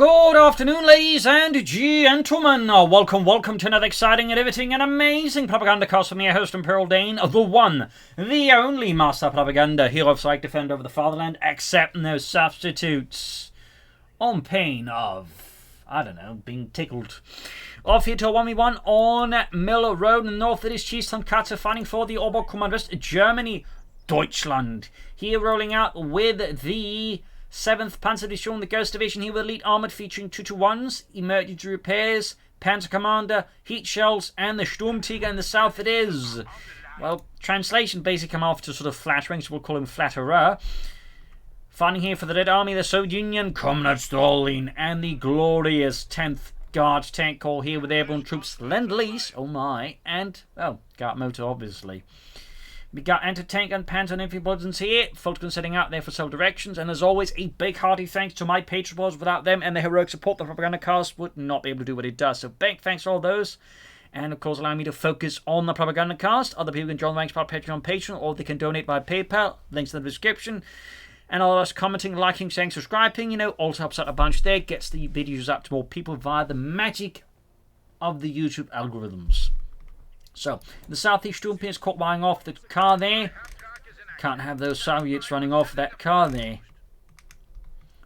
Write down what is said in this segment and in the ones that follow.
Good afternoon, ladies and gentlemen. Welcome to another exciting and riveting and amazing Propagandacast from your host, Imperial Dane, the one, the only Master Propaganda, hero of psych defender over the fatherland, accept no substitutes, on pain of, I don't know, being tickled. Off here to a 1v1 on Mill Road in the north. It is Chief Tonkatsu fighting for the Oberkommandist Germany, Deutschland. Here rolling out with the 7th Panzerdivision, the Ghost Division here with elite armoured featuring 2-1s, emergency repairs, Panzer Commander, heat shells, and the Sturmtiger in the south it is. Well, translation basically come off to sort of flattering, so we'll call him Flatterer. Fighting here for the Red Army, the Soviet Union, Comrade Stalin, and the glorious 10th Guards Tank Corps here with airborne troops, Lend-Lease, oh my, and, well, Guard Motor obviously. We got anti-tank and panzer and infantry bulletins here. Folks been setting out there for several directions. And as always, a big hearty thanks to my patrons. Without them and their heroic support, the Propagandacast would not be able to do what it does. So big thanks to all those. And of course, allowing me to focus on the Propagandacast. Other people can join the ranks by Patreon, or they can donate by PayPal. Links in the description. And all of us commenting, liking, sharing, subscribing, also helps out a bunch there. Gets the videos up to more people via the magic of the YouTube algorithms. So, the southeast Sturmtiger is caught wiring off the car there. Can't have those Soviets running off that car there.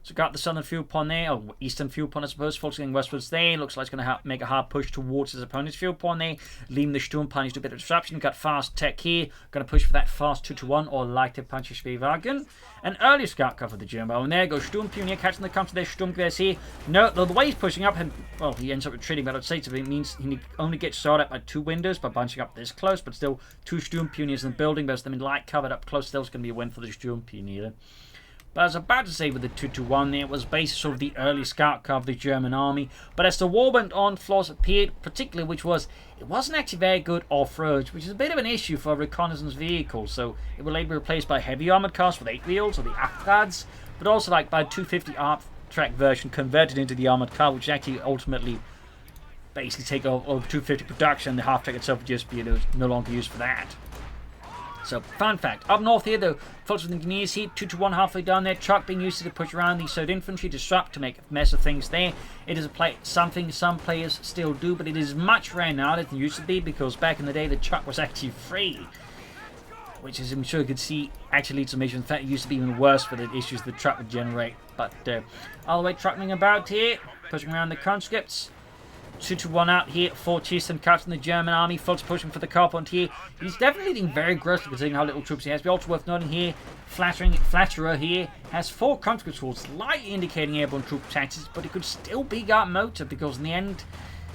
So got the southern fuel pond there, or eastern fuel pond I suppose, focusing westwards there. Looks like it's going to make a hard push towards his opponent's fuel pond there. Leaving the Sturmtiger to a bit of disruption. Got fast tech here. Going to push for that fast 2-1 or leichte Panzerschwerwagen. An early scout cover for the German. And there goes Sturmtiger catching the counter there. Sturmgewehr here. No, the way he's pushing up, well, he ends up retreating, but I'd say it means he only gets shot at by 2 windows by bunching up this close, but still 2 Sturmtiers in the building. There's them in light covered up close. Still, it's going to be a win for the Sturmtiger. But I was about to say with the 2-1 there, it was basically sort of the early scout cover of the German army. But as the war went on, flaws appeared, particularly it wasn't actually very good off-road, which is a bit of an issue for a reconnaissance vehicle. So it will later be replaced by heavy armoured cars with 8 wheels, or the Achtrads, but also like by a 250 ARP-Track version converted into the armoured car, which actually ultimately basically take over 250 production. The half-track itself would just be no longer used for that. So, fun fact, up north here, the folks with engineers here, 2-1 halfway down there, truck being used to push around the Soviet infantry, disrupt, to make a mess of things there. It is something some players still do, but it is much rarer now than it used to be, because back in the day the truck was actually free. Which, as I'm sure you could see, actually leads to mission. In fact, it used to be even worse for the issues the truck would generate. But, all the way trucking about here, pushing around the conscripts. 2-1 out here for Chief Tonkatsu in the German army. Folks pushing for the car point here. He's definitely leading very aggressive considering how little troops he has. But also worth noting here, Flatterer here has 4 conscript scores, slightly indicating airborne troop tactics, but it could still be Guard Motor, because in the end,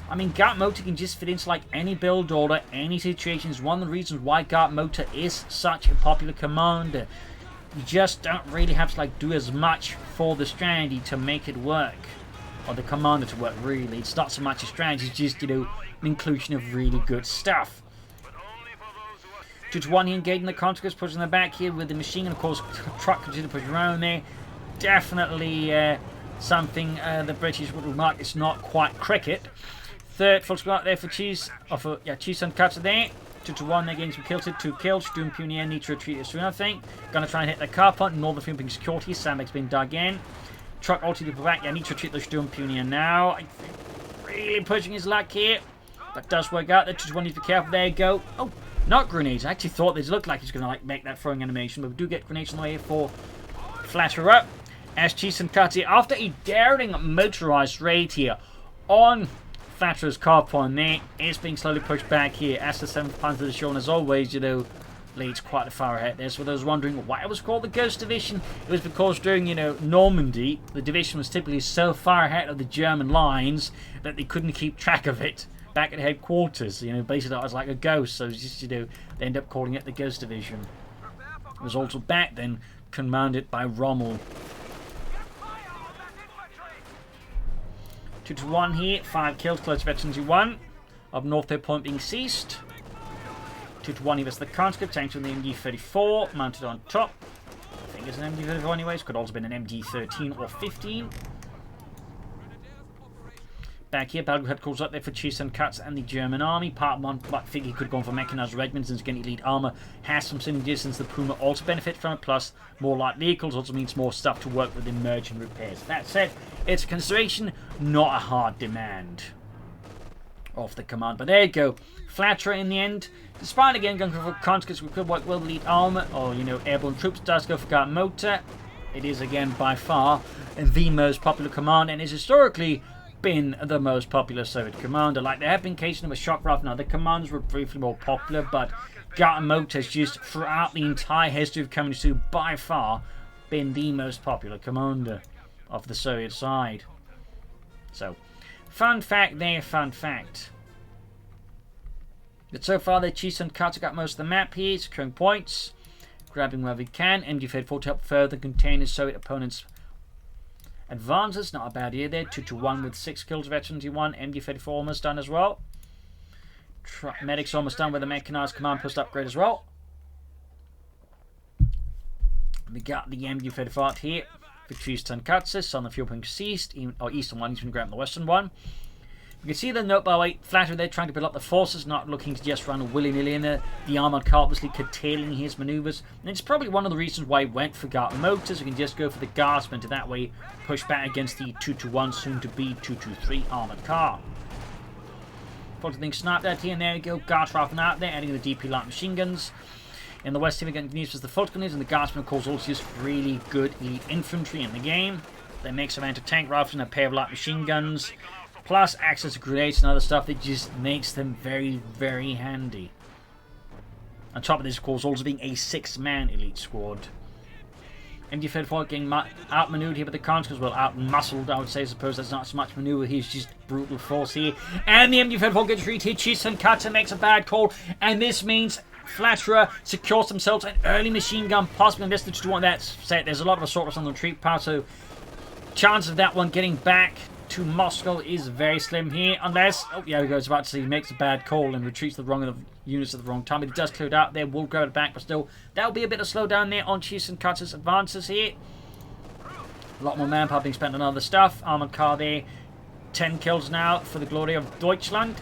I mean, Guard Motor can just fit into like any build order, any situation. Is one of the reasons why Guard Motor is such a popular commander. You just don't really have to do as much for the strategy to make it work. Or the commander to work, really. It's not so much a strategy, it's just, an inclusion of really good stuff. 2-1 here, engaging the conscripts, pushing the back here with the machine, and of course, truck continues to push around there. Definitely something the British would remark is not quite cricket. Third, folks go out there for Chief Tonkatsu there. 2-1, they're getting some kills, 2 kills. Sturmtiger need to retreat soon, I think. Gonna try and hit the car point, northern field being secured here, sandbags being dug in. Truck ultimately to back. I need to treat the Sturmtiger now. I think really pushing his luck here. But does work out. They just want to be careful. There you go. Oh, not grenades. I actually thought they looked like he's going to make that throwing animation. But we do get grenades on the way for Flatterer. As Chief Tonkatsu, after a daring motorized raid here on Flatterer's car point there, it's being slowly pushed back here. As the 7th Panzerdivision, as always, leads quite far ahead there. So for those wondering why it was called the Ghost Division, it was because during, Normandy, the division was typically so far ahead of the German lines that they couldn't keep track of it back at headquarters. Basically it was like a ghost, so it's just, they end up calling it the Ghost Division. It was also back then commanded by Rommel. 2-1 here, 5 kills, close veterans 1. Up north, their point being ceased. 2-1 here versus the conscript, tanks with the MG34 mounted on top. I think it's an MG34 anyways, could also have been an MG13 or 15. Back here, Belgrade headquarters up there for Chief Tonkatsu and the German army. Part 1, I think he could have gone for mechanized regiments, since getting elite armor has some synergies, since the Puma also benefits from it, plus more light vehicles also means more stuff to work with in merge and repairs. That said, It's a consideration, not a hard demand of the command. But there you go. Flatterer in the end. Despite again going for conscripts, we could work well with lead armor or, you know, airborne troops. Does go for guard motor. It is again by far the most popular command and is historically been the most popular Soviet commander. Like there have been cases with shock rifle and other commanders were briefly more popular, but guard motor has just throughout the entire history of Communist 2 by far been the most popular commander of the Soviet side. So, fun fact there, fun fact. But so far, the Chiefs and Tonkatsu got most of the map here, securing points, grabbing where we can. MG34 to help further contain his Soviet opponent's advances. Not a bad year there. 2-1 with 6 kills of H-71. MG34 almost done as well. Medics almost done with the mechanized command post upgrade as well. We got the MG35 out here. Victorious Tonkatsu on the fuel point east, or eastern one, he's been grabbing the western one. You can see the note by the way, Flatterer there trying to build up the forces, not looking to just run willy-nilly in there. The armoured car obviously curtailing his manoeuvres. And it's probably one of the reasons why he went for guard motors. You can just go for the guardsman to that way push back against the 2-1, soon to be 2-3 armoured car. Put things sniped out here, and there we go. Guards rifling out there, adding the DP light machine guns. In the west team, again, used as the Falconers, and the guardsmen, of course, also just really good elite infantry in the game. They make some anti-tank rifles and a pair of light machine guns, plus access to grenades and other stuff that just makes them very, very handy. On top of this, of course, also being a 6-man elite squad. MG34 getting outmaneuvered here by the conscripts, well, out-muscled, I would say. I suppose that's not so much maneuver, he's just brutal force here. And the MG34 gets retreated. Chiefs and Tonkatsu makes a bad call, and this means Flatterer secures themselves an early machine gun, possibly in this to one that's set. There's a lot of assaulters on the retreat path, so chance of that one getting back to Moscow is very slim here, unless, oh yeah, we go, I was about to say, he makes a bad call and retreats the wrong units at the wrong time. But he does clear it out there, will go back, but still, that'll be a bit of slowdown there on Chiefs and Tonkatsu's advances here. A lot more manpower being spent on other stuff. Armored car there, 10 kills now for the glory of Deutschland.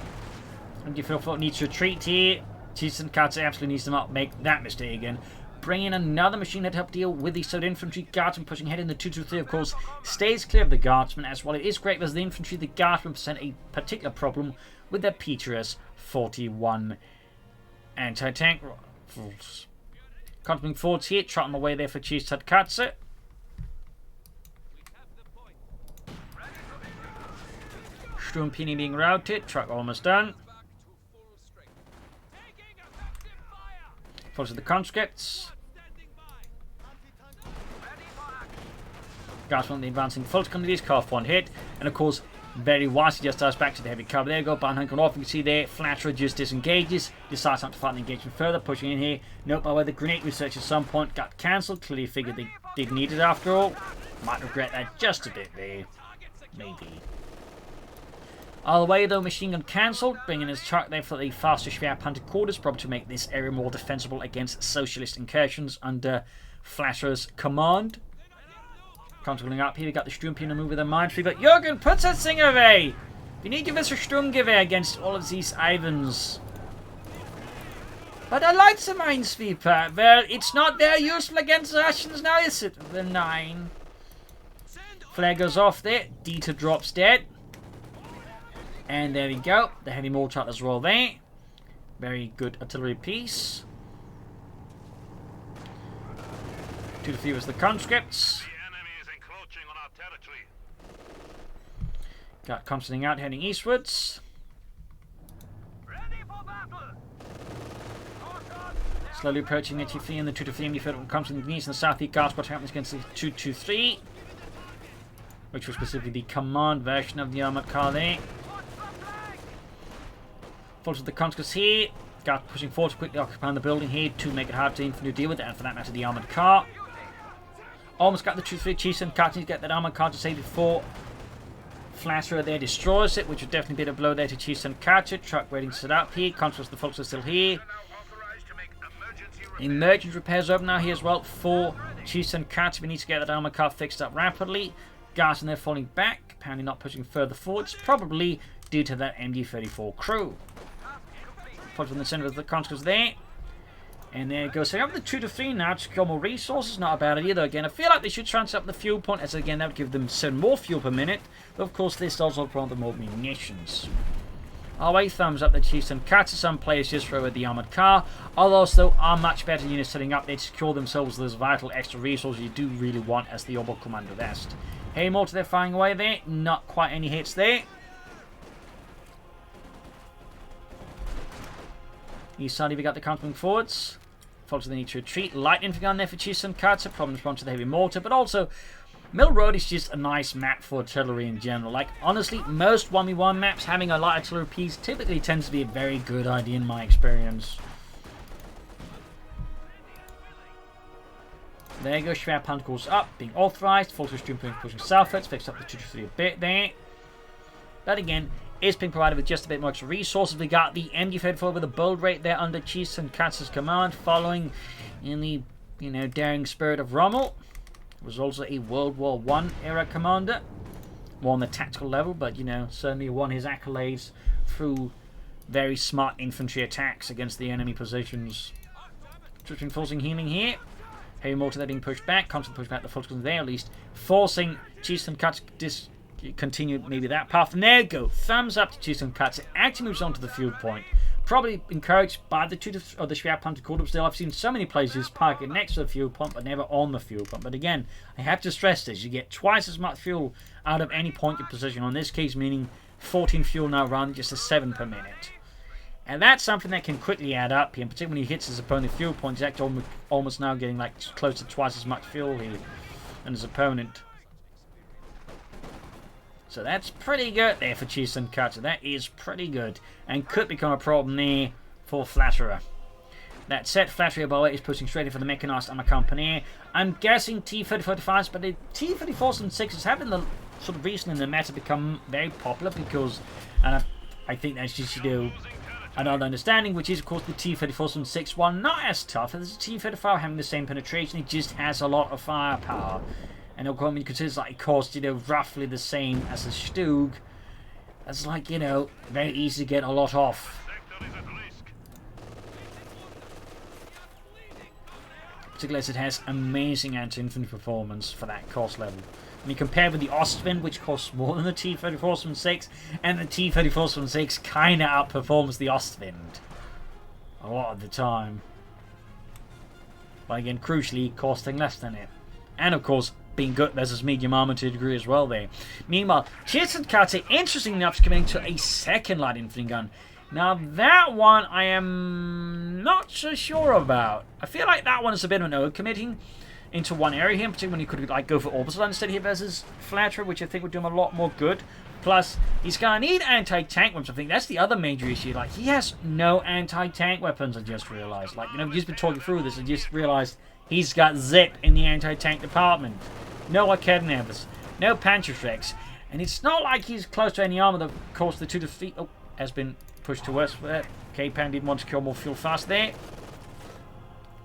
And you feel needs to retreat here. Chiefs and Tonkatsu absolutely needs to not make that mistake again. Bring in another machine head to help deal with the Soviet infantry. Guardsmen pushing ahead in the 2-3, of course, stays clear of the guardsmen, as well. It is great because the infantry, the guardsmen present a particular problem with their PTRS-41 anti-tank rifles. Continuing forwards here, trotting away there for Chiefs Tonkatsu. Sturmpini being routed, truck almost done. Follows the conscripts. Guardsmen the advancing full companies, carve one hit, and of course, very wisely just dives back to the heavy cover. There you go, Barnhunker off. You can see there, Flatterer just disengages, decides not to fight the engagement further, pushing in here. Note by the way, the grenade research at some point got cancelled. Clearly figured they did need it after all. Might regret that just a bit there. Maybe. All the way though, machine gun cancelled, bringing his truck there for the faster Schwer Panther quarters, probably to make this area more defensible against socialist incursions under Flatterer's command. Controlling up here, we got the Sturmpiner move with a minefield. But Jürgen, put that thing away! You need to give us a Sturmgewehr against all of these Ivans. But I like the minesweeper. Well, it's not very useful against the Russians now, is it? The 9. Flag goes off there. Dieter drops dead. And there we go. The heavy mortar as well there. Very good artillery piece. 2-3 was the conscripts. Got constantly out, heading eastwards. Slowly approaching the 2-3 and the 2-3 MD constantly east and the southeast guards. What happens against the 2-2-3, which was specifically the command version of the armored car there. Follows the conscripts here. Guards pushing forward to quickly occupy the building here to make it hard to infantry deal with it, and for that matter, the armored car. Almost got the 2-3 Chiefs and Tonkatsu to get that armored car to save it for Flatterer there destroys it, which would definitely be a blow there to Chiefs and Tonkatsu. Truck waiting to set up here. Conscripts, the folks are still here. Emergency repairs open now here as well for Chiefs and Tonkatsu. We need to get that armored car fixed up rapidly. Guards in there falling back, apparently not pushing further forwards, probably due to that MG34 crew. Put in the center of the conscripts there. And there it goes. So you have the 2 to 3 now to secure more resources. Not a bad idea though. Again, I feel like they should transfer up the fuel point, as again that would give them 7 more fuel per minute. But of course this does also prompt them more munitions. Away thumbs up the Chiefs and Tonkatsu. Some players just throw at the armored car. Others though are much better units setting up. They secure themselves those vital extra resources you do really want as the Oberkommando West. Hey, more to their firing away there. Not quite any hits there. East side, we got the countering forwards. Folks, they need to retreat. Light infantry gun there for Chiefs and Tonkatsu. Problems respond to the heavy mortar, but also Mill Road is just a nice map for artillery in general. Like, honestly, most 1v1 maps having a light artillery piece typically tends to be a very good idea in my experience. There you go, Schwerpunkt goes up, being authorized. Folks, stream pushing southwards, fix up the 2 to 3 a bit there. But again, is being provided with just a bit more extra resources. We got the MD-34 with a build rate there under Chiefs and Tonkatsu's command, following in the, daring spirit of Rommel. Was also a World War I era commander. More on the tactical level, but, certainly won his accolades through very smart infantry attacks against the enemy positions. Troops enforcing healing here. Heavy mortar there being pushed back. Constant push back the Fultons there, at least forcing Chiefs and Tonkatsu continue maybe that path. And there you go. Thumbs up to Chiefs and Tonkatsu. Actually moves on to the field point. Probably encouraged by the Schwerpunkt quarter. Still, I've seen so many places park it next to the fuel pump, but never on the fuel pump. But again, I have to stress this: you get twice as much fuel out of any point you position. On this case, meaning 14 fuel now run, just a 7 per minute. And that's something that can quickly add up here, particularly when he hits his opponent fuel points. He's actually almost now getting like close to twice as much fuel here than his opponent. So that's pretty good there for Chiefs and Tonkatsu. That is pretty good. And could become a problem there for Flatterer. That said, Flatterer, by the way, is pushing straight in for the mechanized armor company. I'm guessing T-34s, but the T-34s and 6s have been sort of recently in the meta become very popular because, and I think that's just, another understanding, which is, of course, the T-34s and 6 one not as tough as the T-35 having the same penetration. It just has a lot of firepower. And of course, you consider like it costs, roughly the same as a Stug. That's like, very easy to get a lot off. Particularly as it has amazing anti-infantry performance for that cost level. I mean, compared with the Ostwind, which costs more than the T-34s from 6, and the T-34s from 6 kind of outperforms the Ostwind a lot of the time. But again, crucially, costing less than it. And of course, being good versus medium armor to a degree as well there. Meanwhile, Chiefs and Tonkatsu, interestingly enough, is committing to a second light infantry gun. Now, that one I am not so sure about. I feel like that one is a bit of an overcommitting into one area here, particularly when you could like go for orbital instead here versus Flatterer, which I think would do him a lot more good. Plus, he's going to need anti-tank weapons. I think that's the other major issue. Like, he has no anti-tank weapons, I just realized. Like, we've just been talking through this, I just realized he's got zip in the anti-tank department. No Arcadenevers, no Panzerschrecks, and it's not like he's close to any armor. Of course, the 2 to 3 has been pushed to us for that. K-Pan didn't want to secure more fuel fast there.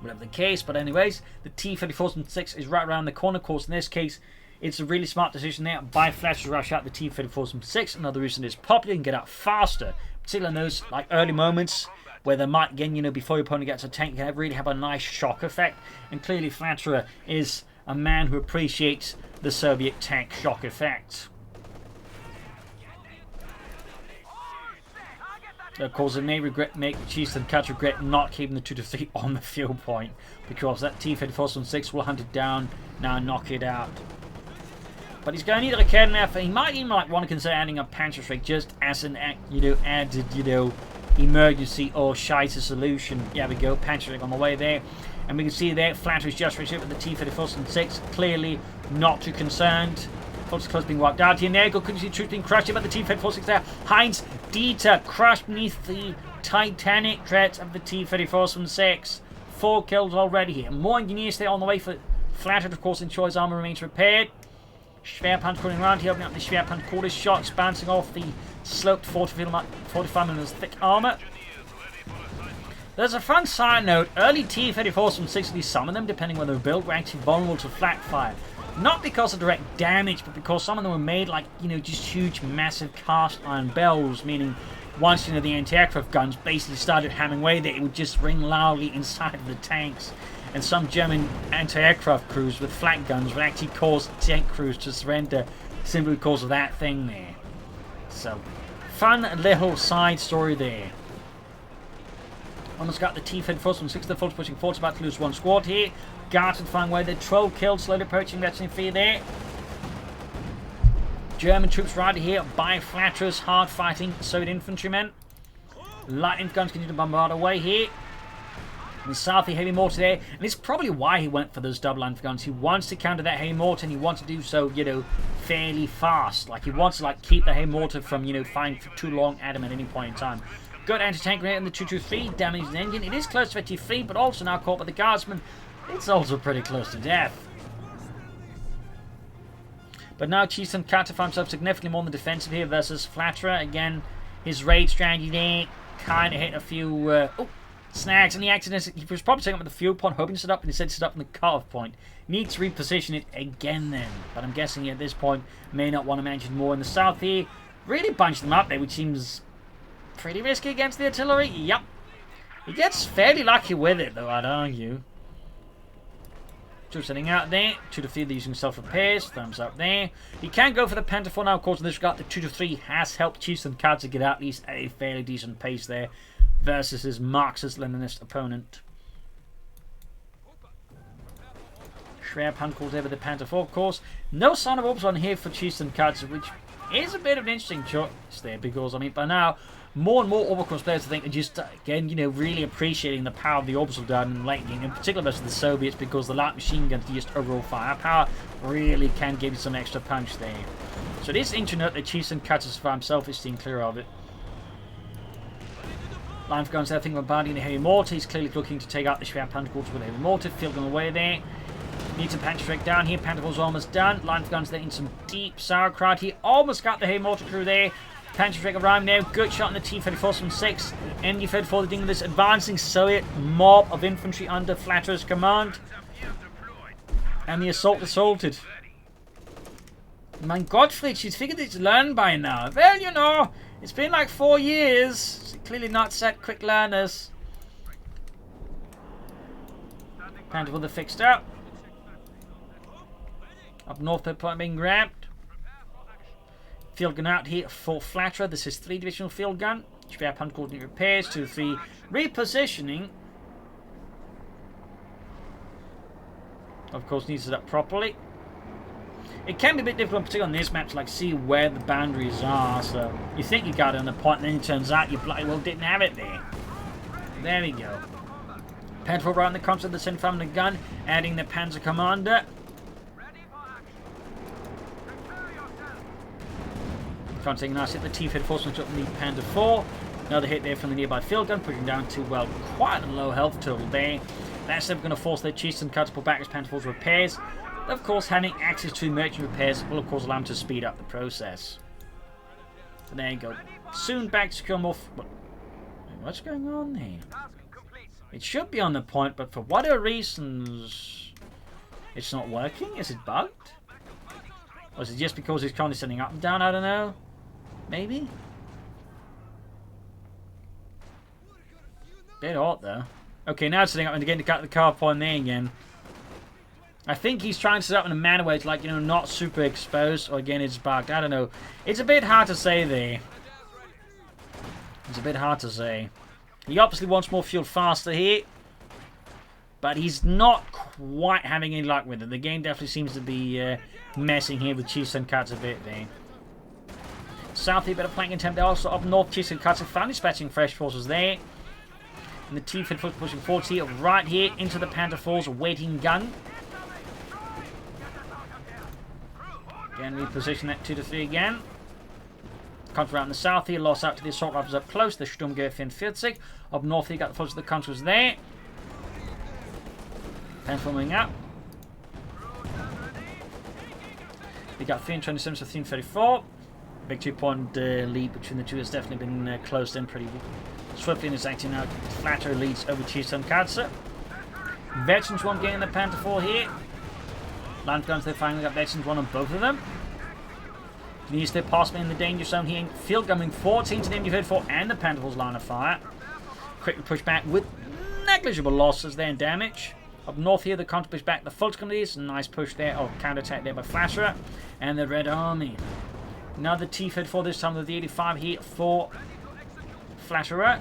Whatever the case, but anyways, the T-34s and 6 is right around the corner. Of course, in this case, it's a really smart decision there by Flash to rush out the T-34s and 6. Another reason is popular and get out faster, particularly in those like early moments where they might, again, before your opponent gets a tank, you can really have a nice shock effect. And clearly, Flatterer is a man who appreciates the Soviet tank shock effect. Of course, it may make Chiefs and Tonkatsu regret not keeping the 2 to 3 on the field point, because that T-34 on 6 will hunt it down, now knock it out. But he's going to need a Arcadenef, and he might even want to consider adding a Panzerschreck just as an added, emergency or shiter solution. Yeah, we go, Panzerschreck on the way there. And we can see there, Flatterer's just reached with the T-34 and 6, clearly not too concerned. Folks close being wiped out here. There you go, couldn't see troops being crushed here by the T-34 6 there. Heinz Dieter crushed beneath the titanic threats of the T-34 and 6. 4 kills already here. More engineers there on the way for Flatterer, of course, ensure his armor remains repaired. Schwerpunkt cooling around here, opening up the Schwerpunkt quarter shots, bouncing off the sloped 45mm thick armor. There's a fun side note, early T-34s from 6, at least some of them, depending on their build, were actually vulnerable to flat fire. Not because of direct damage, but because some of them were made like, just huge, massive cast iron bells, meaning once, you know, the anti-aircraft guns basically started hammering away there, it would just ring loudly inside of the tanks. And some German anti-aircraft crews with flak guns would actually cause tank crews to surrender simply because of that thing there. So, fun little side story there. Almost got the T-Fed force from 6 to the force pushing forward, about to lose one squad here. Guards would find where the troll killed, slowly approaching veteran free there. German troops right here by Flatterers, hard fighting Soviet infantrymen. Light guns continue to bombard away here. In south, the heavy mortar there, and it's probably why he went for those double line guns. He wants to counter that heavy mortar, and he wants to do so, you know, fairly fast. Like, he wants to, like, keep the heavy mortar from, you know, firing for too long at him at any point in time. Good anti-tank grenade in the 223, damaging the engine. It is close to T3, but also now caught by the guardsman. It's also pretty close to death. But now Tonkatsu found himself significantly more on the defensive here versus Flatterer. Again, his raid strategy there kind of hit a few snags, and he was probably taking up at the fuel point, hoping to set up, and instead set up in the cutoff point. Needs to reposition it again then, but I'm guessing at this point may not want to mention more in the south here. Really bunched them up there, which seems pretty risky against the artillery. Yep. He gets fairly lucky with it, though, I'd argue. Troops sitting out there. 2 to 3, they're using self-repairs. Thumbs up there. He can go for the Pentafor now, of course, in this regard. The 2 to 3 has helped Tonkatsu get out at least at a fairly decent pace there versus his Marxist-Leninist opponent. Schwer Pan calls over the Pentafor, of course. No sign of orbs on here for Tonkatsu, which is a bit of an interesting choice there, because, I mean, by now, more and more Oberkurs players, I think, are just, again, you know, really appreciating the power of the Orbital Gun in the late game, in particular versus the Soviets, because the light machine guns, just overall firepower, really can give you some extra punch there. So it is interesting that Tonkatsu for himself is staying clear of it. Line of guns there, I think, bombarding the heavy mortar. He's clearly looking to take out the Schwer Panzergurts with the heavy mortar, field gun away there. Needs a Panther strike down here. Panther's almost done. Line of guns there in some deep sauerkraut. He almost got the heavy mortar crew there. Panther strike around now. Good shot on the T-34 from 6. MD-34 the Dingless advancing Soviet mob of infantry under Flatterer's command. And the assault assaulted. Mein Gott, Fritz, you'd figured it's learned by now. Well, you know, it's been like 4 years. Clearly not set quick learners. Panther with the fixed up. Up north, third point being grabbed. Field gun out here for Flatterer. This is 3 divisional field gun. Schwer Pan coordinate repairs. 2 3 repositioning. Of course, needs it up properly. It can be a bit difficult, particularly on this map, to like see where the boundaries are. So you think you got it on the point, and then it turns out you bloody well didn't have it there. There we go. Panther right in the concept of the center from the gun, adding the Panzer Commander. Fronting nice hit the T-Fed force up in the Panda 4. Another hit there from the nearby field gun, pushing down to, well, quite a low health total there. That's never going to force their Tonkatsu to pull back as Panda 4's repairs. Of course, having access to merchant repairs will, of course, allow them to speed up the process. So there you go. Soon back to secure more. What's going on there? It should be on the point, but for whatever reasons, it's not working. Is it bugged? Or is it just because he's currently sending up and down? I don't know. Maybe? Bit odd, though. Okay, now it's setting up and again to cut the car point there again. I think he's trying to set up in a manner where it's like, you know, not super exposed, or again it's bugged. I don't know. It's a bit hard to say there. It's a bit hard to say. He obviously wants more fuel faster here, but he's not quite having any luck with it. The game definitely seems to be messing here with Tonkatsu a bit there. South here, better flanking attempt there. Also up north, Tonkatsu finally dispatching fresh forces there. And the T-Fed foot pushing forward here, right here into the Panther 4's waiting gun. Again, reposition that 2 to 3 again. Comes around the south here, lost out to the assault rifles up close, the Sturmgewehr 44. Up north here, got the forces of the countries there. Panther moving up. We got 327 to 334. Big 2-point lead between the two has definitely been closed in pretty swiftly, and it's acting out. Flatterer leads over to Tonkatsu. Veterans 1 getting the Panther 4 here. Line guns, they finally got Veterans 1 on both of them. He's still possibly in the danger zone here. Field coming forward, into the MG34 and the Panther's line of fire. Quickly push back with negligible losses there in damage. Up north here, the counter push back the Fultons. Nice push there, or counter-attack there by Flatterer. And the Red Army. Another T-34 this time with the 85 here for Flatterer.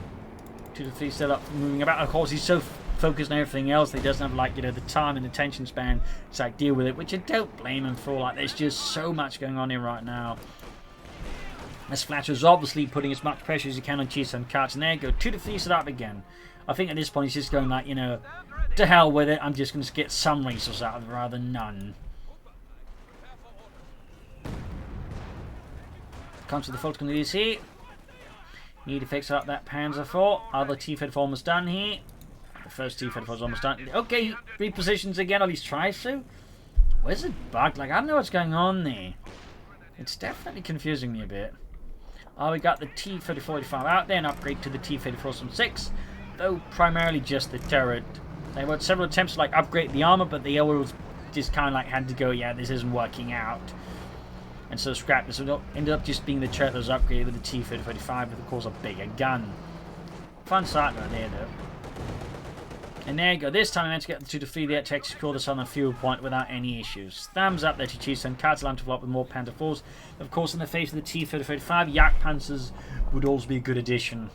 2 to 3 still up, moving about. Of course, he's so focused on everything else that he doesn't have, like, you know, the time and attention span to, like, deal with it, which I don't blame him for. Like, there's just so much going on here right now. As Flatterer's obviously putting as much pressure as he can on Cheese and Cuts, and there you go, 2 to 3 set up again. I think at this point he's just going like, you know, to hell with it. I'm just going to get some resources out of it rather than none. Comes to the Fulton here. Need to fix up that Panzer IV. Other T-34 almost done here. The first T-34 is almost done. Okay, repositions again, or at least tries to. Where's it bugged? Like, I don't know what's going on there. It's definitely confusing me a bit. We got the T-34-85 out there, and upgrade to the T-34-6. Though primarily just the turret. There were several attempts to like upgrade the armor, but the others just kind of like had to go, yeah, this isn't working out. And so scrapped it. So it ended up just being the turret that was upgraded with the T-35 with, of course, a bigger gun. Fun sight right there, though. And there you go. This time I managed to get the 2 to 3 there to secure the southern fuel point without any issues. Thumbs up there to Cheese and Cuts. Allowed to follow up with more Panther 4s. Of course, in the face of the T-35, Yak Panzers would also be a good addition.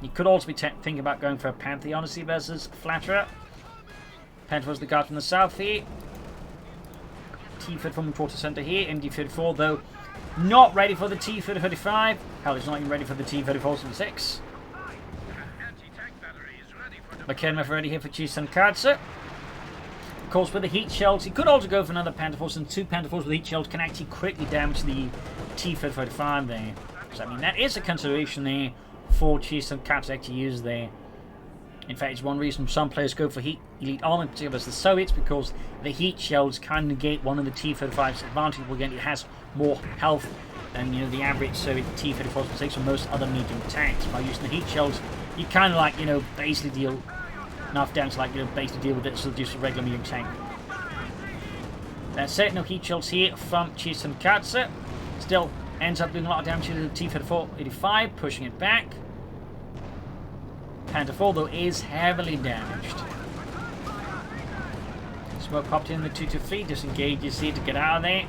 You could also be thinking about going for a Panther, honestly, versus Flatterer. Panther was the guard from the south here. T-34 from the quarter center here. MD-34, though, not ready for the T-35. Hell, it's not even ready for the T-34-6. McKenna ready here for Cheese and Cuts. Of course, with the heat shells, he could also go for another Panther Force, and 2 Panther Forces with heat shells can actually quickly damage the T-35 there. So, I mean, that is a consideration there for Cheese and Cuts to actually use there. In fact, it's one reason some players go for elite armor, particularly as the Soviets, because the heat shells can negate one of the T-35's advantages. Again, it has more health than, you know, the average Soviet T-34-6 or most other medium tanks. By using the heat shells, you kind of like, you know, basically deal enough damage to, like, you know, basically deal with it, so just a regular medium tank. That's it, no heat shells here from Cheese and Cuts. Still ends up doing a lot of damage to the T-34-85, pushing it back. Panther 4, though, is heavily damaged. Smoke popped in the 2 to 3, disengages here to get out of there.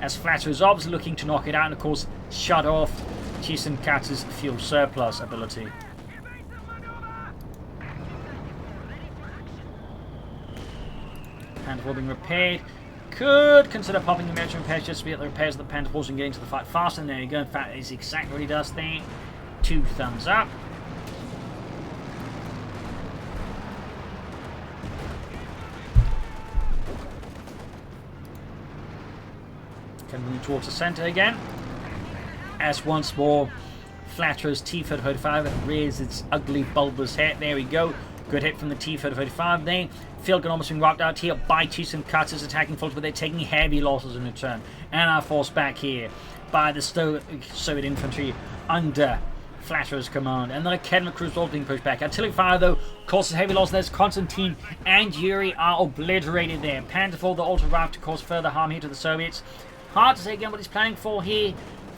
As Flatterer is obviously looking to knock it out and, of course, shut off Cheese and Cuts' fuel surplus ability. Panther 4 being repaired. Could consider popping the military repairs just to be at the repairs of the Panther 4s and getting to the fight faster. And there you go. In fact, it's exactly what he does there. 2 thumbs up. Can move towards the center again. As once more, Flatterer's T-35 rears its ugly bulbous head. There we go. Good hit from the T-35 there. Field gun almost being wiped out here by Cheese and Cuts as attacking force, but they're taking heavy losses in return. And are forced back here by the Soviet infantry under Flatterer's command. And the Academy crews all being pushed back. Artillery fire, though, causes heavy loss. There's Konstantin and Yuri are obliterated there. Panther 4, the also arrived to cause further harm here to the Soviets. Hard to say again what he's planning for here.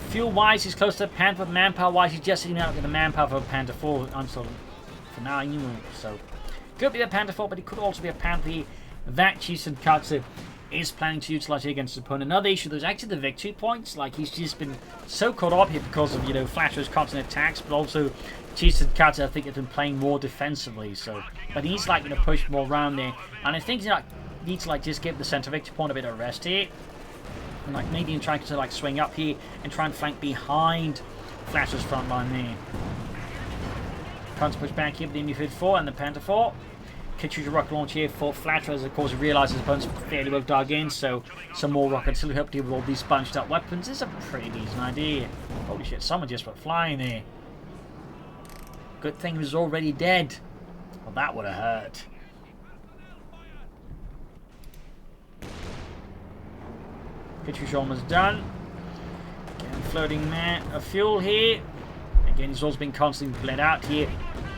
Fuel-wise, he's close to Panther, but manpower-wise, he's just sitting out with the manpower for Panther 4 until for now, so could be a Panther 4, but he could also be a Panther that Cheese and Cuts is planning to utilize here against his opponent. Another issue, there's actually the victory points. Like, he's just been so caught up here because of, you know, Flatterer's constant attacks, but also Cheese and Cuts, I think, have been playing more defensively. So, but he's like going to push more around there, and I think he needs to like just give the center victory point a bit of rest here. And like maybe trying to like swing up here and try and flank behind Flatterer's front line there. Trying to push back here with the MU-54 and the Panther 4. Could choose a rocket launch here for Flatterer as of course he realises his opponent's fairly well dug in, so some more rockets will help deal with all these bunched up weapons. It's a pretty decent idea. Holy shit, someone just went flying there. Good thing he was already dead. Well, that would have hurt. Kitchu's almost done. Getting floating man of fuel here. Again, he's also been constantly bled out here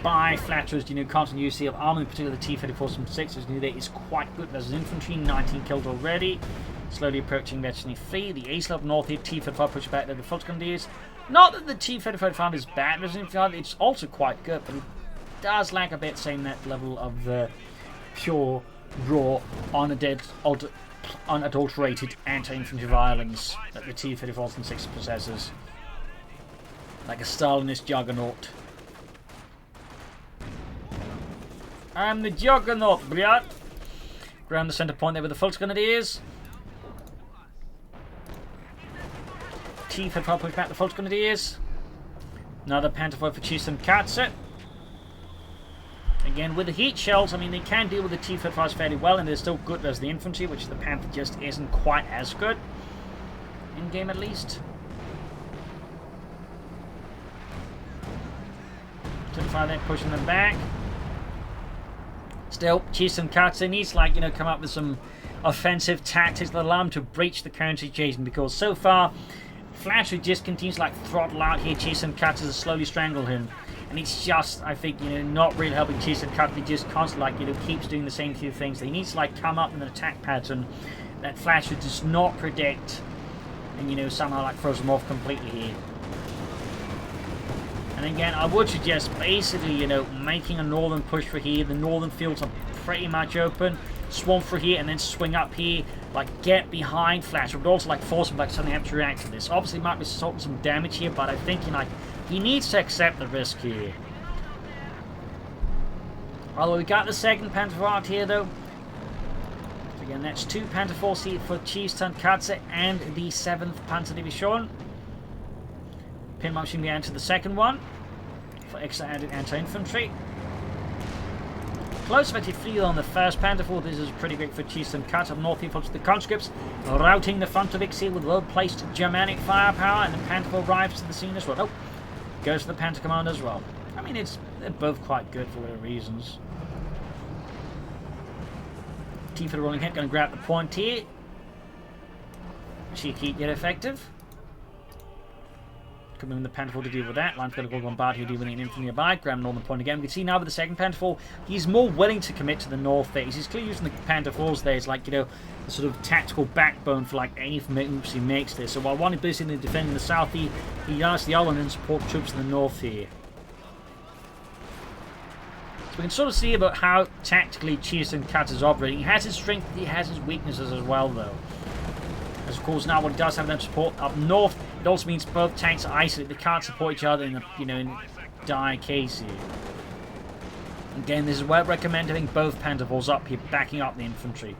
by Flatterer's, you know, constant use of armor, in particular the T-34-6, as you know, that is quite good versus infantry. 19 killed already. Slowly approaching Destiny 3. The ace up north here, T-35 push back there, the Fultz Grenadiers. Not that the T-35 is bad, it's also quite good, but it does lack a bit, saying that level of the pure, raw, unadulterated anti-infantry violence that the T-34-6 possesses. Like a Stalinist juggernaut. I'm the juggernaut, Briat! Ground the center point there with the Fultz Grenadiers. T-35 push back the Fultz Grenadiers. Another Panther for Tonkatsu. Again, with the heat shells, I mean, they can deal with the T-35s fairly well, and they're still good as the infantry, which the Panther just isn't quite as good. In game, at least. 25 there, pushing them back. Still, Tonkatsu needs, like, you know, come up with some offensive tactics that allow him to breach the current situation, because so far, Flatterer just continues to, like, throttle out here Tonkatsu to slowly strangle him. And it's just, I think, you know, not really helping Tonkatsu. He just constantly, like, you know, keeps doing the same few things. He needs to, like, come up with an attack pattern that Flatterer does not predict. And, you know, somehow, like, throws him off completely here. And again, I would suggest basically, you know, making a northern push for here. The northern fields are pretty much open. Swarm for here and then swing up here. Like, get behind Flatterer, but also, like, force him, like, suddenly have to react to this. Obviously, might be resulting some damage here, but I think, you know, he needs to accept the risk here. Although we got the second Panther out here, though. So again, that's 2 Panther force here for Tonkatsu and the 7th Panzer Division. Pin marching down to the second one for extra added anti-infantry. Close 23 on the first Panther force. This is pretty great for Tonkatsu. Up north here follows the conscripts, routing the front of Ix here with well-placed Germanic firepower, and the Panther arrives to the scene as well. Oh, goes to the Panther commander as well. I mean, they're both quite good for whatever reasons. T for the rolling head, going to grab the point here. Cheeky yet effective. Coming in the Panther to deal with that. Line's going to go bombard here, dealing with an infantry nearby. Grab northern point again. We can see now with the second Panther, he's more willing to commit to the north there. He's clearly using the Panther there as, like, you know, the sort of tactical backbone for, like, any moves he makes there. So while one is basically defending the south, he asks the other one and support troops in the north here. So we can sort of see about how tactically Tonkatsu is operating. He has his strength, he has his weaknesses as well, though. As of course now, what he does have them support up north, it also means both tanks are isolated. They can't support each other in a, you know, in dire case here. Again, this is where I recommend having both Panther forces up here, backing up the infantry.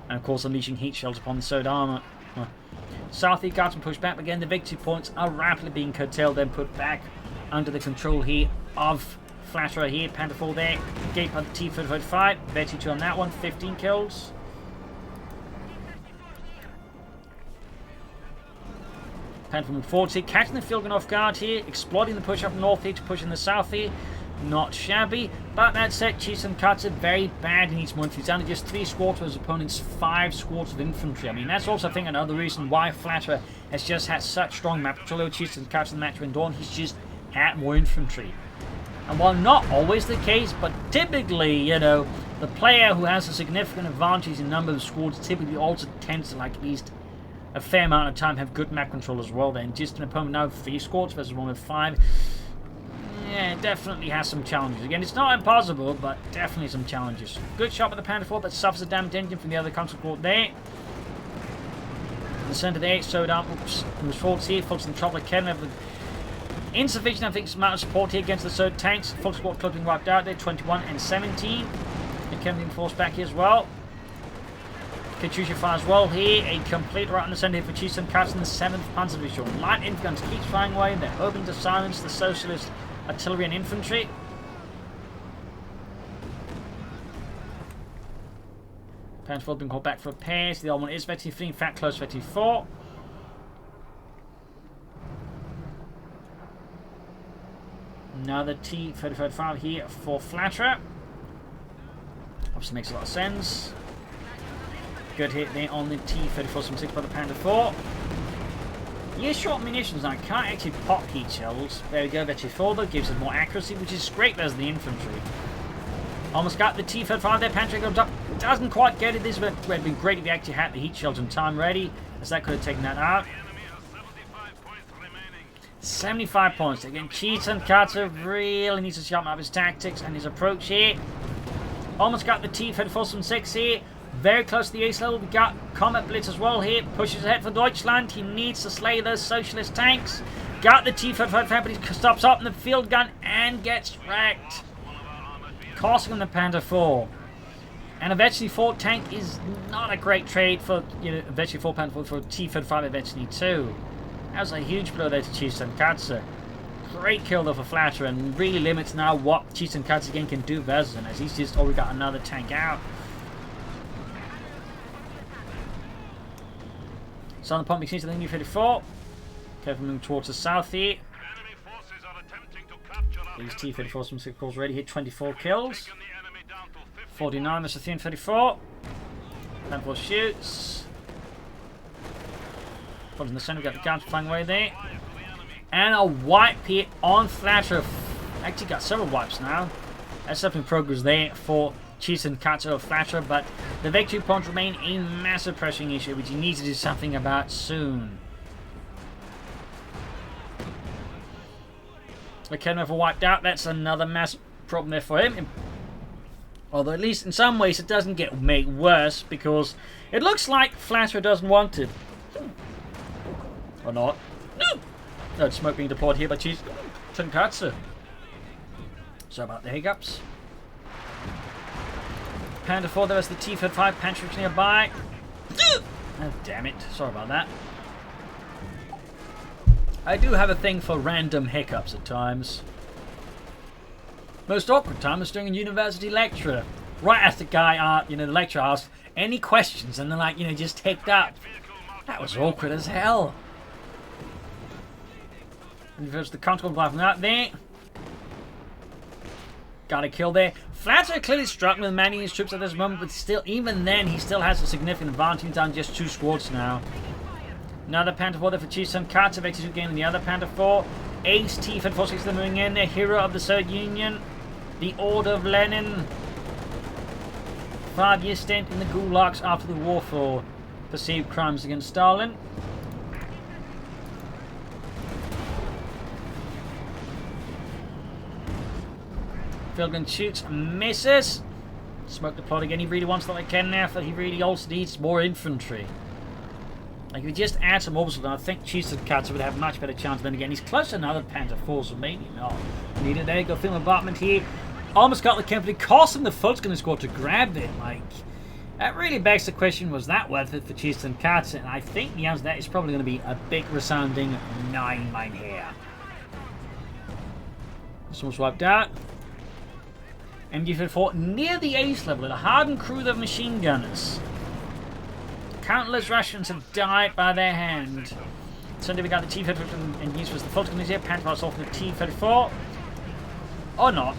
And of course, unleashing heat shells upon the Sod armor. South here, guards and push back. Again, the victory points are rapidly being curtailed, then put back under the control here of Flatterer here. Panther 4 there. Gate by the T-35. Betty 2 on that one. 15 kills. Panther moving forward here, catching the field gun off guard here, exploiting the push up north here to push in the south here. Not shabby, but that said, Tonkatsu very bad in each month. He's down to just 3 squads for his opponent's 5 squads of infantry. I mean, that's also, I think, another reason why Flatterer has just had such strong map control over Tonkatsu in the match when Dawn. He's just had more infantry. And while not always the case, but typically, you know, the player who has a significant advantage in number of squads typically also tends to, like, at least a fair amount of time have good map control as well. Then just an opponent now with 3 squads versus one with 5. Yeah, it definitely has some challenges. Again, it's not impossible, but definitely some challenges. Good shot with the Panther 4 that suffers a damaged engine from the other console squad there. In the centre there, so down. Oops, moves forward here, folks in trouble again. Have insufficient, I think, amount of support here against the third tanks. Full squad club being wiped out there, 21 and 17. And Kevin being forced back here as well. Katyusha fires well here, a complete right on the centre here for Tonkatsu in the 7th Panzer Division. Light infantry keeps flying away, they're hoping to silence the socialist artillery and infantry. Panther 4 being called back for repairs. The other one is 23, in fact, close 24. Another T-35 here for Flatterer. Obviously makes a lot of sense. Good hit there on the T-34-6 by the Panther 4. Yeah, short munitions now. Can't actually pop heat shells. There we go, Vetri 4 though, gives us more accuracy, which is great as the infantry. Almost got the T-35 there, Panther goes up. doesn't quite get it. This would have been great if he actually had the heat shields in time ready, as that could have taken that out. 75 points. Again, Tonkatsu really needs to sharpen up his tactics and his approach here. Almost got the T-34 from 6 here. Very close to the ace level. We got Comet Blitz as well here. Pushes ahead for Deutschland. He needs to slay those socialist tanks. Got the T-35, but he stops up in the field gun and gets wrecked. Costing him the Panther 4. And eventually 4 tank is not a great trade for, eventually 4 Panther 4 for T-35 eventually 2. That was a huge blow there to Tonkatsu. Great kill though for Flatterer, and really limits now what Tonkatsu again can do versus him, as he's just already got another tank out. Southern pump mixing to the MD-34. Careful moving towards the south here. These T-34s from 6 calls already hit 24 kills. 49 versus the M34. Panther shoots. In the center, we got the guns flying away there. And a wipe here on Flatterer. Actually got several wipes now. That's definitely progress there for Tonkatsu or Flatterer, but the victory points remain a massive pressuring issue, which he needs to do something about soon. Okay, never wiped out. That's another massive problem there for him. Although at least in some ways it doesn't get made worse, because it looks like Flatterer doesn't want it. Or not. No, smoke being deployed here by Tonkatsu. So about the hiccups. Panther 4, there's the T-35 Panther nearby. Oh, damn it. Sorry about that. I do have a thing for random hiccups at times. Most awkward time was during a university lecture. Right as the guy, the lecturer asked any questions, and they're like, just hicced up. That was awkward as hell. And there's the control block from that there. Got a kill there. Flatterer clearly struck with many of his troops at this moment, but still, even then, he still has a significant advantage down just 2 squads now. Another Panther 4 there for Tonkatsu, Vector 2 gaining the other Panther 4. Ace T-34 moving in there. Hero of the Soviet Union. The Order of Lenin. 5-year stint in the gulags after the war for perceived crimes against Stalin. Field gun shoots, misses. Smoke the plot again. He really wants that again now, but he really also needs more infantry. Like, if he just adds some orbitals, then I think Tonkatsu would have a much better chance. Then again, he's close to another Panther 4, so maybe not. Needed there. Go film abutment here. Almost got the company, costing the Volksgun squad to grab it. Like, that really begs the question: was that worth it for Tonkatsu? And I think the answer to that is probably going to be a big resounding 9 mine here. This one's wiped out. MD-34 near the ace level, a hardened crew of machine gunners. Countless Russians have died by their hand. Sunday we got the T-34 and used was the Volksgun here. Panther off the T-34. Or not.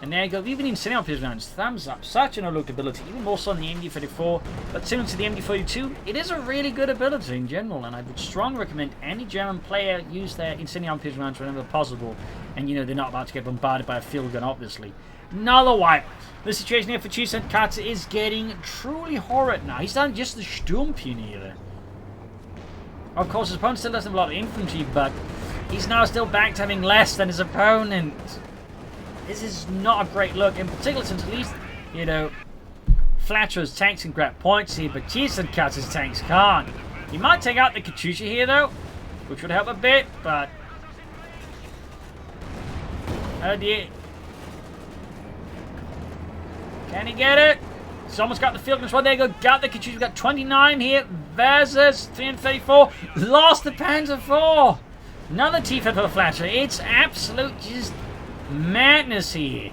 And there you go. Even in cinema rounds, thumbs up. Such an overlooked ability, even more so than the MD-34. But similar to the MD-42, it is a really good ability in general, and I would strongly recommend any German player use their incendiary rounds whenever possible. And they're not about to get bombarded by a field gun, obviously. Another wipe. The situation here for Tonkatsu is getting truly horrid now. He's done just the Sturmpioniere. Of course, his opponent still doesn't have a lot of infantry, but he's now still back to having less than his opponent. This is not a great look, in particular since at least, Flatterer's tanks can grab points here, but Tonkatsu's tanks can't. He might take out the Katyusha here, though, which would help a bit, but... oh dear. Can he get it? He's almost got the field control. There you go. Got the Katyusha. We've got 29 here versus 334. Lost the Panther 4. Another T-Fed for Flatterer. It's absolute just madness here.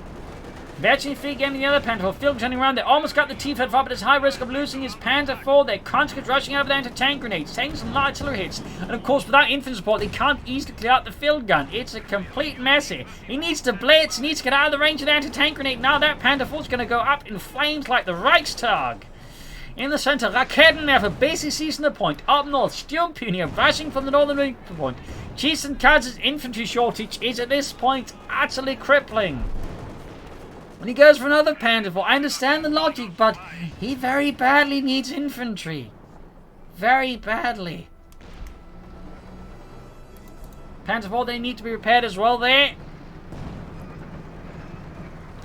Veteran free getting the other Panther 4. Field turning around. They almost got the T-Fed 4, but there's high risk of losing his Panther 4. They're constantly rushing over there into tank grenades, taking some light artillery hits. And of course, without infantry support, they can't easily clear out the field gun. It's a complete mess here. He needs to blitz. He needs to get out of the range of the anti-tank grenade. Now that Panther 4 is going to go up in flames like the Reichstag. In the center, Raketenwerfer basically seizing the point. Up north, Sturmpionier rushing from the northern point. Tonkatsu's infantry shortage is at this point utterly crippling. And he goes for another Panzer IV. I understand the logic, but he very badly needs infantry. Very badly. Panzer IV, they need to be repaired as well there.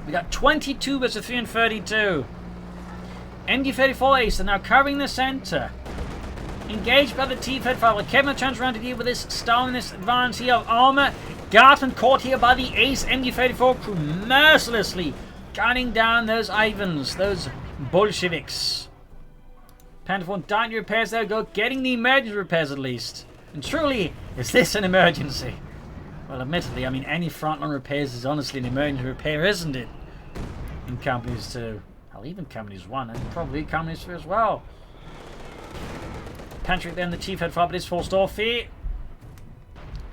We got 22 versus 332. MD-34 Ace are now covering the center. Engaged by the T-35. Kevin turns around to deal with this Stalinist advance here of Armour. Gartman caught here by the Ace MD-34 crew, mercilessly gunning down those Ivans, those Bolsheviks. Panzer IV dying to repairs. There we go, getting the emergency repairs at least. And truly, is this an emergency? Well, admittedly, I mean, any frontline repairs is honestly an emergency repair, isn't it? In Companies 2. Hell, even Companies 1, and probably Companies 3 as well. Patrick then, the T-35, but is forced off here.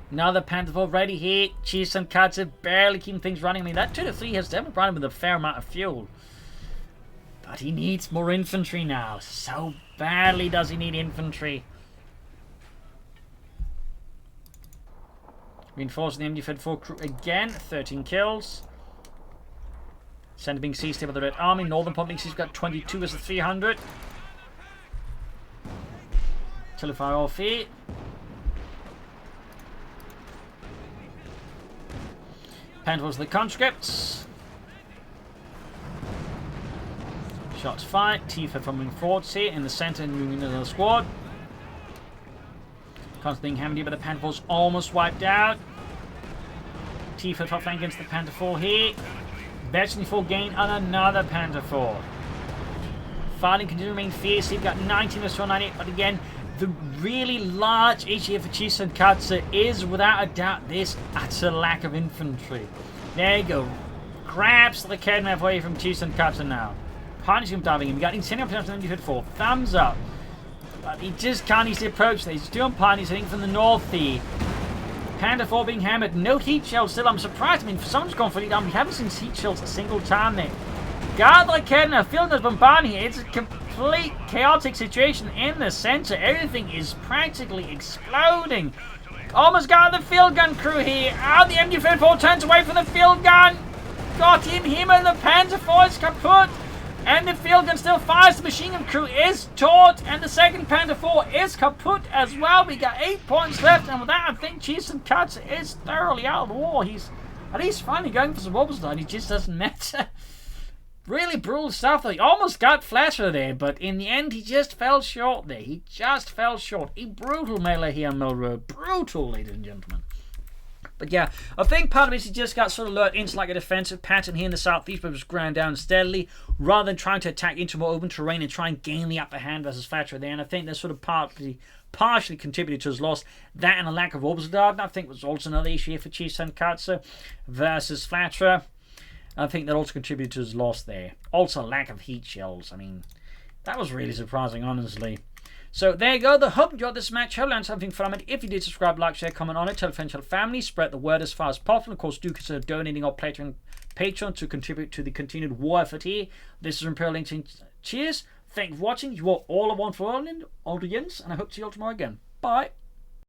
Another Panther IV ready here. Tonkatsu barely keeping things running. I mean, that 2 to 3 has definitely brought him with a fair amount of fuel. But he needs more infantry now. So badly does he need infantry. Reinforcing the MD-34 crew again. 13 kills. Center being seized here by the Red Army. Northern Point being seized. Got 22 as the 300. Artillery off here. Panthers the conscripts. Shots fired. T-5 from forwards here in the center and moving into the squad. Cons being hammered here, but the Panthers almost wiped out. T-5 top flank against the Panther 4 here. Veteran full gain on another Panther 4. Fighting continues to remain fierce. You've got 19 versus 198, but again, the really large issue for Tonkatsu is without a doubt this utter lack of infantry. There you go. Grabs the Kedmev away from Tonkatsu now. Punishing him, diving him. We got incendiary protection on MD-34. Thumbs up. But he just can't easily approach there. He's doing parties hitting from the north here. Panther 4 being hammered. No heat shells still. I'm surprised. I mean, for someone's gone for lead, we haven't seen heat shells a single time there. Guard the Kedmev. Feeling those bombarding here. It's a complete chaotic situation in the center. Everything is practically exploding. Almost got the field gun crew here. The MD-34 turns away from the field gun. Got in him and the Panther 4 is kaput. And the field gun still fires. The machine gun crew is taut. And the second Panther 4 is kaput as well. We got 8 points left. And with that, I think Tonkatsu is thoroughly out of the war. He's at least finally going for some Oberstein. He just doesn't matter. Really brutal stuff though. He almost got Flatterer there, but in the end he just fell short there. He just fell short. A brutal melee here on Mill Road. Brutal, ladies and gentlemen. But yeah, I think part of it is he just got sort of lured into like a defensive pattern here in the southeast, but was ground down steadily, rather than trying to attack into more open terrain and try and gain the upper hand versus Flatterer there. And I think that's sort of partially contributed to his loss. That and a lack of Oberstein, I think, was also another issue here for Tonkatsu versus Flatterer. I think that also contributed to his loss there. Also, lack of heat shells. I mean, that was really surprising, honestly. So, there you go. I hope you enjoyed this match. I hope you learned something from it. If you did, subscribe, like, share, comment on it. Tell a friend, tell a family. Spread the word as far as possible. Of course, do consider donating or Patreon to contribute to the continued war effort here. This is Imperial Lynching. Cheers. Thank you for watching. You are all a wonderful audience, and I hope to see you all tomorrow again. Bye.